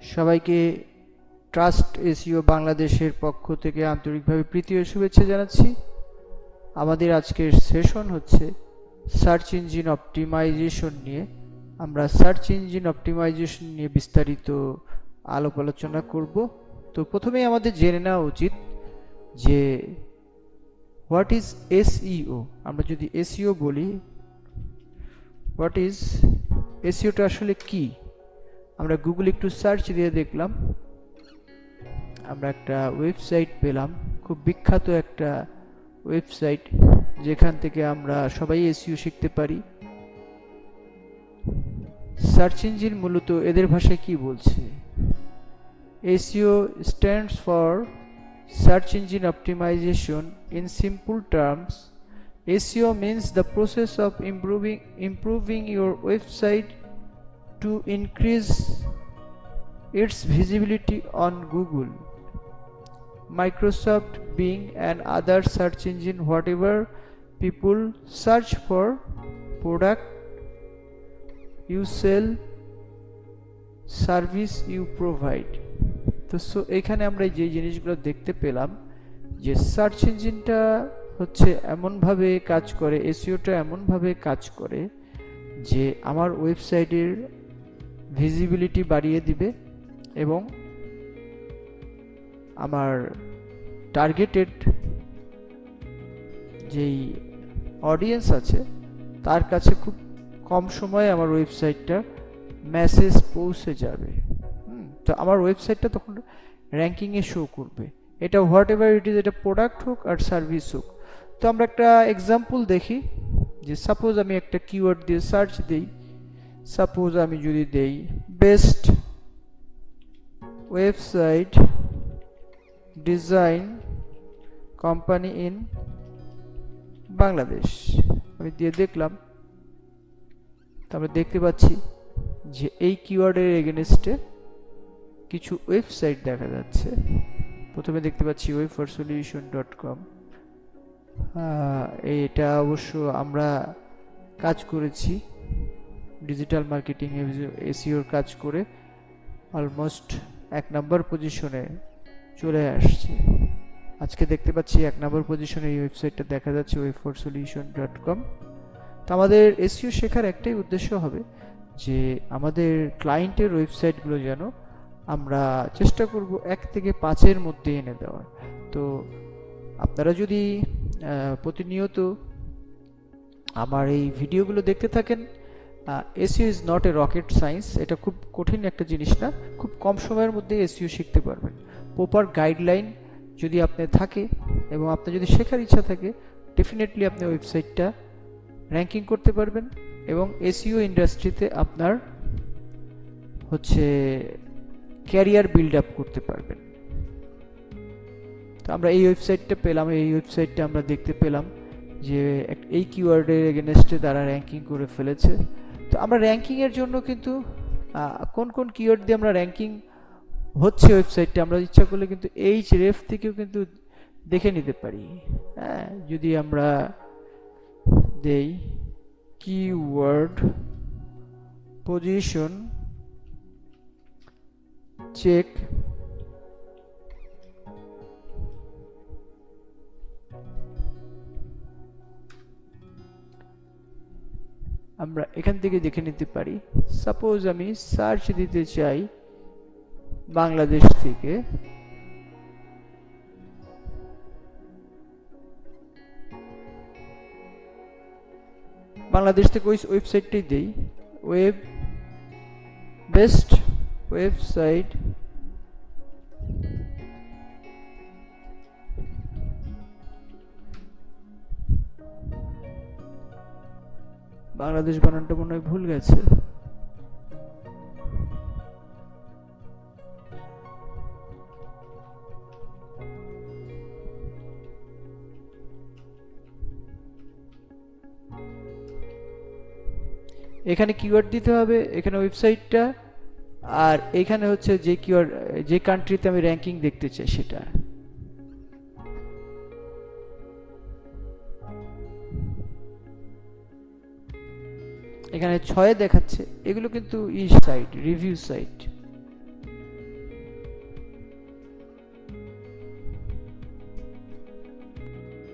সবাইকে trust SEO বাংলাদেশের পক্ষ থেকে আন্তরিকভাবে প্রীতি ও শুভেচ্ছা জানাচ্ছি। আমাদের আজকের সেশন হচ্ছে সার্চ ইঞ্জিন অপটিমাইজেশন নিয়ে। আমরা সার্চ ইঞ্জিন অপটিমাইজেশন নিয়ে বিস্তারিত আলাপ আলোচনা করব। তো প্রথমেই আমাদের জেনে নেওয়া উচিত যে হোয়াট ইজ এসইও। আমরা যদি এসইও বলি, হোয়াট ইজ এসইওটা আসলে কি? আমরা গুগল একটু সার্চ দিয়ে দেখলাম, আমরা একটা ওয়েবসাইট পেলাম, খুব বিখ্যাত একটা ওয়েবসাইট, যেখান থেকে আমরা সবাই এসইও শিখতে পারি। সার্চ ইঞ্জিন মূলত এদের ভাষায় কি বলছে? SEO stands for Search Engine Optimization. In simple terms, SEO means the process of improving your website to increase its visibility on Google, Microsoft, Bing and other search engine whatever people search for product you sell, service you provide. তো এখানে আমরা যে জিনিসগুলো দেখতে পেলাম যে search ইঞ্জিনটা হচ্ছে এমনভাবে কাজ করে, এসইওটা এমনভাবে কাজ করে যে আমার ওয়েবসাইটের ভিজিবিলিটি বাড়িয়ে দিবে এবং আমার টার্গেটেড যেই অডিয়েন্স আছে তার কাছে খুব কম সময়ে আমার ওয়েবসাইটটা মেসেজ পৌঁছে যাবে। তো আমার ওয়েবসাইটটা তখন র্যাঙ্কিংয়ে শো করবে, এটা হোয়াট এভার ইট ইজ, এটা প্রোডাক্ট হোক আর সার্ভিস হোক। তো আমরা একটা এক্সাম্পল দেখি যে সাপোজ আমি একটা কিওয়ার্ড দিয়ে সার্চ দিই, সাপোজ আমি যদি দেই best website design company in Bangladesh, আমি দিয়ে দেখলাম, আমরা দেখতে পাচ্ছি যে এই কিওয়ার্ডের এগেনস্টে কিছু ওয়েবসাইট দেখা যাচ্ছে। প্রথমে দেখতে পাচ্ছি webforsolution.com, এটা অবশ্য আমরা কাজ করেছি ডিজিটাল মার্কেটিং এসইওর কাজ করে অলমোস্ট 1 নম্বর পজিশনে চলে আসছে। আজকে দেখতে পাচ্ছি 1 নম্বর পজিশনে এই ওয়েবসাইটটা দেখা যাচ্ছে webforsolution.com। তো আমাদের এসইও শেখার একটাই উদ্দেশ্য হবে যে আমাদের ক্লায়েন্টের ওয়েবসাইটগুলো যেন আমরা চেষ্টা করব 1 থেকে 5-এর মধ্যে এনে দেওয়ার। তো আপনারা যদি প্রতিনিয়ত আমার এই ভিডিওগুলো দেখতে থাকেন, SEO is not a rocket science, এটা খুব কঠিন একটা জিনিস না, খুব কম সময়ের মধ্যে এসইও শিখতে পারবেন। প্রপার গাইডলাইন যদি আপনার থাকে এবং আপনার যদি শেখার ইচ্ছা থাকে, ডেফিনেটলি আপনি ওয়েবসাইটটা র্যাঙ্কিং করতে পারবেন এবং এসইও ইন্ডাস্ট্রিতে আপনার হচ্ছে ক্যারিয়ার বিল্ড আপ করতে পারবেন। তো আমরা এই ওয়েবসাইটটা পেলাম, এই ওয়েবসাইটটা আমরা দেখতে পেলাম যে এই কিওয়ার্ডের এগেনস্টে তারা র্যাঙ্কিং করে ফেলেছে। তো আমরা র্যাঙ্কিংয়ের জন্য কিন্তু কোন কোন কিওয়ার্ড দিয়ে আমরা র্যাঙ্কিং হচ্ছে ওয়েবসাইটটা আমরা ইচ্ছা করলে কিন্তু href থেকেও কিন্তু দেখে নিতে পারি। যদি আমরা দেই কিওয়ার্ড পজিশন চেক, আমরা এখান থেকে দেখে নিতে পারি। সাপোজ আমি সার্চ দিতে চাই বাংলাদেশ থেকে, বাংলাদেশ থেকে ওই ওয়েবসাইটটাই দেই, ওয়েব বেস্ট ওয়েবসাইট বাংলাদেশ, বানানটা মনে হয় ভুল গেছে। এখানে কিওয়ার্ড দিতে হবে, এখানে ওয়েবসাইটটা, আর এখানে হচ্ছে যে কিওয়ার্ড যে কান্ট্রিতে আমি র্যাঙ্কিং দেখতে চাই সেটা। এখানে 6 দেখাচ্ছে, এগুলো কিন্তু সাইট রিভিউ সাইট।